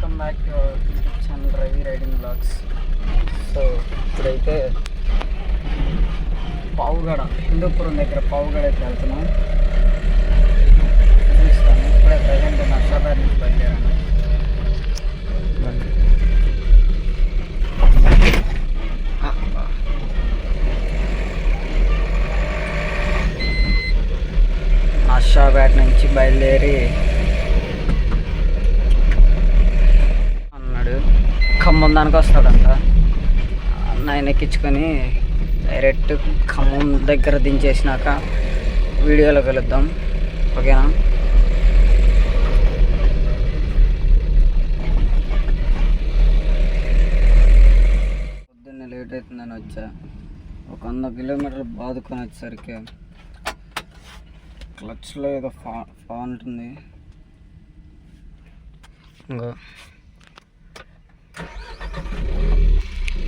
Welcome back to YouTube channel Ravi riding vlogs. So ఇప్పుడైతే పావుగడ హిందూపురం దగ్గర పావుగడ అయితే వెళ్తున్నాం. చూస్తాను ఇప్పుడే ప్రజెంట్ నర్సాబాద్ నుంచి బయలుదేరాను. నర్సాబాద్ నుంచి బయలుదేరి ఖమ్మం దానికి వస్తాడంట. ఆయన ఎక్కించుకొని డైరెక్ట్ ఖమ్మం దగ్గర దించేసినాక వీడియోలో కలుద్దాం. ఓకేనా? పొద్దున్నే లేట్ అవుతుందని వచ్చా. ఒక 100 కిలోమీటర్లు బాదుకొని వచ్చేసరికి క్లచ్లో ఏదో ఫాల్ట్ ఉంది. ఇంకా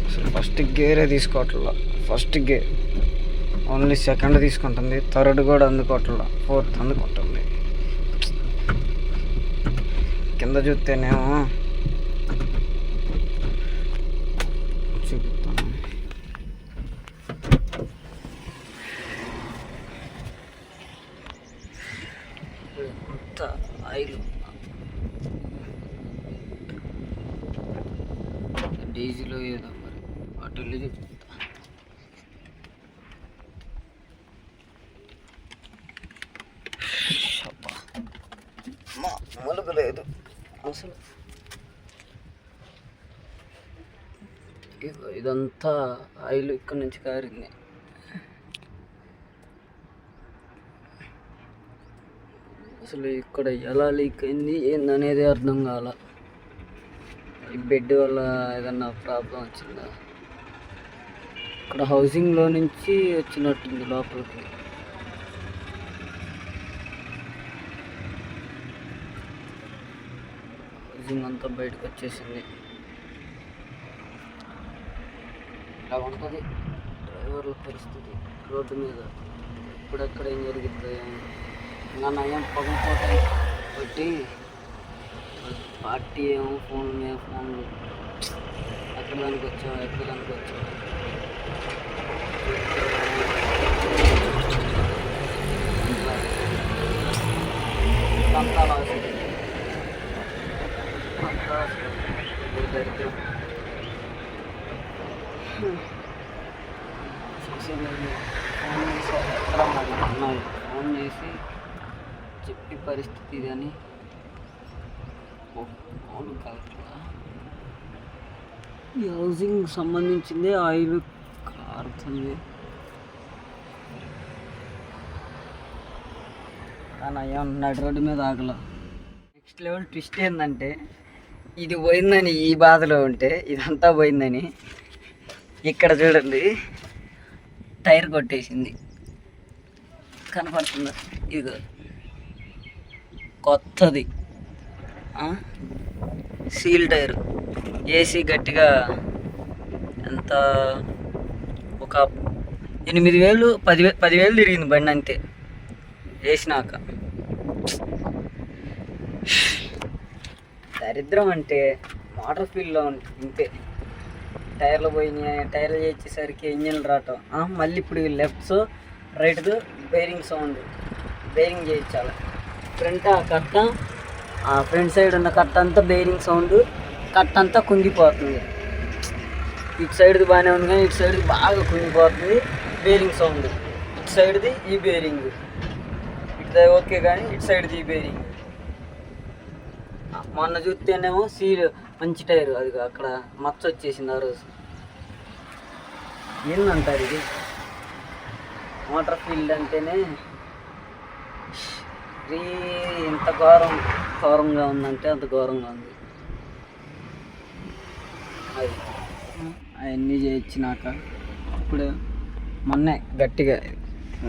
అసలు ఫస్ట్ గేరే తీసుకోవట్లా. ఫస్ట్ గేర్ ఓన్లీ సెకండ్ తీసుకుంటుంది, థర్డ్ కూడా అందుకోవట్లా, ఫోర్త్ అందుకుంటుంది. కింద చూస్తేనేమో చూపిస్తాను. అంత ఆయిల్ డీజిల్ ఏదో మరి అటు వెళ్ళి చెప్తా. మొలక లేదు అసలు. ఇదంతా ఆయిల్ ఇక్కడ నుంచి కారింది. అసలు ఇక్కడ ఎలా లీక్ అయింది ఏందనేది అర్థం కాల. ఈ బెడ్ వల్ల ఏదన్నా ప్రాబ్లం వచ్చిందా? ఇక్కడ హౌసింగ్లో నుంచి వచ్చినట్టుంది లోపలికి. హౌసింగ్ అంతా బయటకు వచ్చేసింది. ఇలా ఉంటుంది డ్రైవర్ల పరిస్థితి రోడ్డు మీద. ఇప్పుడెక్కడ ఏం జరుగుతుంది ఇంకా నయం పగిలిపోతే బట్టి పార్టీ ఏమో ఫోన్లు మీద ఫోన్లు. ఎక్కడ దానికి వచ్చావు ఎక్కడ దానికి వచ్చావు. అంతా లాస్ దరిద్రం. ఫోన్ చేసి చెప్పి పరిస్థితి ఇది అని ఈ హౌసింగ్ సంబంధించిందే ఆయిల్ కారుతుంది. కానీ అయ్యా నడి రోడ్డు మీద ఆగల. నెక్స్ట్ లెవెల్ ట్విస్ట్ ఏంటంటే ఇది పోయిందని ఈ బాధలో ఉంటే ఇదంతా పోయిందని ఇక్కడ చూడండి టైర్ కొట్టేసింది. కనపడుతుందా? ఇది కొత్తది సీల్ టైర్. ఏసీ గట్టిగా ఎంత ఒక 8,000 10,000 తిరిగింది బండి అంతే వేసినాక. దరిద్రం అంటే మోటార్ ఫీల్డ్లో ఉంటుంది ఇంతే. టైర్లు పోయినాయి, టైర్లు చేసేసరికి ఇంజిన్లు రావటం. మళ్ళీ ఇప్పుడు lefts right bearing sound. Bearing చేయించాలి. ఫ్రంట్ ఆ కట్ట, ఆ ఫ్రంట్ సైడ్ ఉన్న కట్ట అంతా బేరింగ్ సౌండ్. కట్ట అంతా కుంగిపోతుంది. ఇటు సైడ్ది బాగానే ఉంది కానీ ఇటు సైడ్ది బాగా కుంగిపోతుంది బేరింగ్ సౌండ్. ఇటు సైడ్ది ఈ బేరింగ్ ఇటు ఓకే కానీ ఇటు సైడ్ది ఈ బేరింగ్. మొన్న చూస్తేనేమో సీల్ మంచి టైర్ అది అక్కడ మచ్చ వచ్చేసింది ఆ రోజు. ఏందంటారు ఇది? మోటార్ ఫీల్డ్ అంటేనే ఎంత ఘోరంగా ఉందంటే అంత ఘోరంగా ఉంది. అది అవన్నీ చేయించినాక ఇప్పుడు మొన్నే గట్టిగా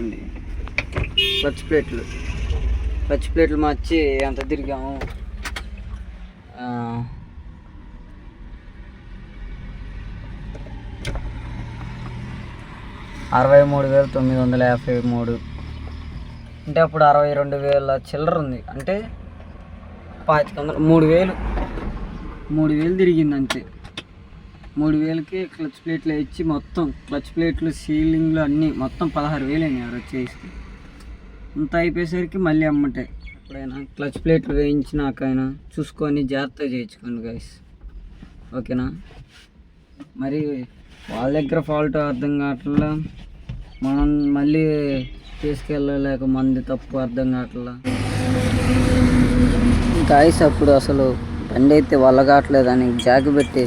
ఉంది క్లచ్ ప్లేట్లు మార్చి అంత తిరిగాము. 63,953 అంటే అప్పుడు 62,000 చిల్లర ఉంది. అంటే 3,000 3000 తిరిగింది అంతే. 3000కి క్లచ్ ప్లేట్లు ఇచ్చి మొత్తం క్లచ్ ప్లేట్లు సీలింగ్లు అన్నీ మొత్తం 16,000 అయినాయి వచ్చేసి. అంత అయిపోయేసరికి మళ్ళీ అమ్మటే ఎప్పుడైనా క్లచ్ ప్లేట్లు వేయించినాకైనా చూసుకొని జాగ్రత్తగా చేయించుకోండి గైస్, ఓకేనా. మరి వాళ్ళ దగ్గర ఫాల్ట్ అర్థం కావట్లా, మనం మళ్ళీ తీసుకెళ్ళలేక మంది తప్పు అర్థం కావట్లా గాయస్. అప్పుడు అసలు బండి అయితే వల్ల కావట్లేదని జాకి పెట్టి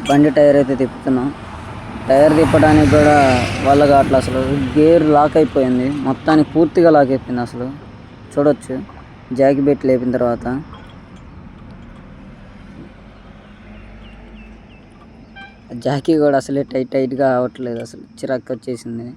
బండి టైర్ అయితే తిప్పుతున్నాం. టైర్ తిప్పడానికి కూడా వల్ల కావట్లేదు, అసలు గేర్ లాక్ అయిపోయింది, మొత్తానికి పూర్తిగా లాక్ అయిపోయింది. అసలు చూడొచ్చు జాకి పెట్టి లేపిన తర్వాత. జాకీ కూడా అసలే టైట్గా అవ్వట్లేదు, అసలు చిరాకు వచ్చేసింది.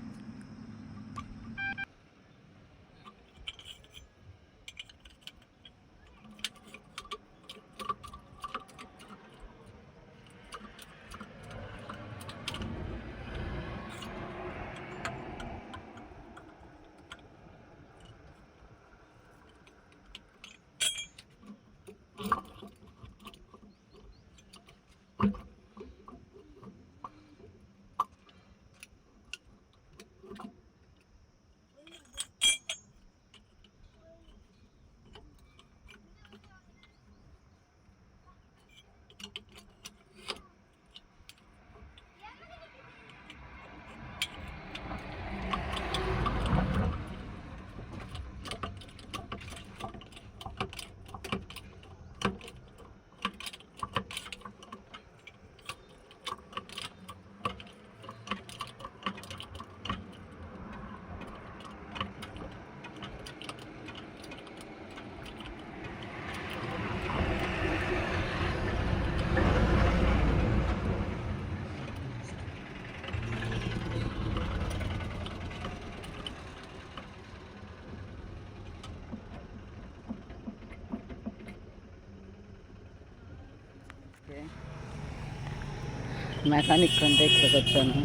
మెకానిక్ అంటే ఇక్కడికి వచ్చాను,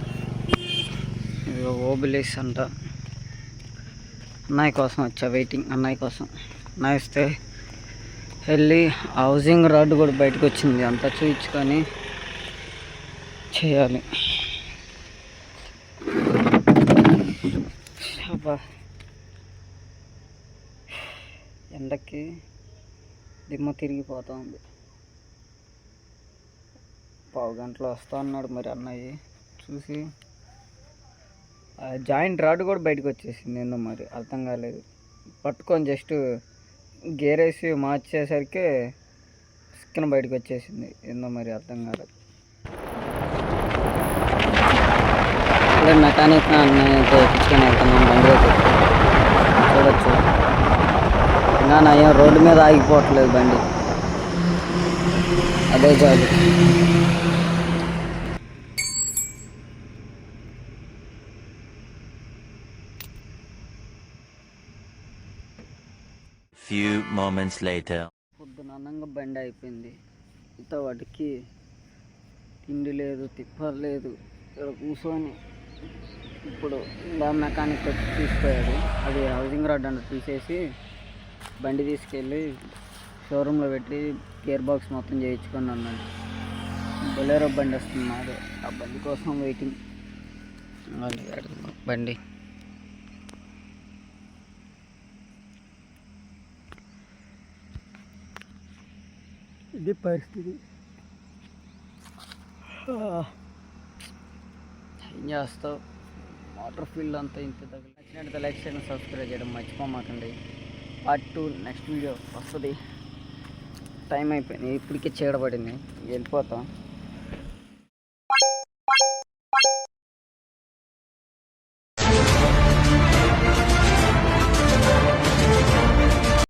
ఓబులేస్ అంట. అన్నయ్య కోసం వచ్చా, వెయిటింగ్ అన్నయ్య కోసం. అన్నయ్య వస్తే వెళ్ళి హౌసింగ్ రాడ్ కూడా బయటకు వచ్చింది, అంతా చూయించుకొని చేయాలి. ఎండకి దిమ్మ తిరిగిపోతూ ఉంది. పావు గంటలో వస్తా అన్నాడు మరి అన్నయ్య. చూసి జాయింట్ రాడ్ కూడా బయటకు వచ్చేసింది, ఏందో మరి అర్థం కాలేదు. పట్టుకొని జస్ట్ గేర్ వేసి మార్చేసరికి స్కిన్ బయటకు వచ్చేసింది, ఏందో మరి అర్థం కాలేదు. ఇప్పుడే మెకానిక్ అన్నయ్యతో ఎక్కించుకొని వెళ్తున్నాం బండి అయితే. చూడొచ్చు ఇంకా నయం రోడ్డు మీద ఆగిపోవట్లేదు బండి, అదే చాలు. Few moments later. పొద్దున అన్నంగా బండి అయిపోయింది, ఇంత వాటికి తిండి లేదు తిప్పలేదు. ఇక్కడ కూర్చొని ఇప్పుడు ఇలా మెకానిక్ వచ్చి తీసుకుపోయాడు. అది హౌసింగ్ రాడ్ అంటే తీసేసి బండి తీసుకెళ్ళి షోరూంలో పెట్టి గేర్ బాక్స్ మొత్తం చేయించుకొని అన్నాడు. బొలెరో బండి వస్తుంది మాది, ఆ బండి కోసం వెయిటింగ్. బండి ఇది పరిస్థితి. ఏం చేస్తావు, వాటర్ ఫీల్డ్ అంతా ఇంత తగిలి. నచ్చినట్టు లైక్ చేయడం సబ్స్క్రైబ్ చేయడం మర్చిపోమాకండి. పార్ట్ 2 నెక్స్ట్ వీడియో వస్తుంది. టైం అయిపోయింది, ఇప్పటికే చీడపడింది, వెళ్ళిపోతాం.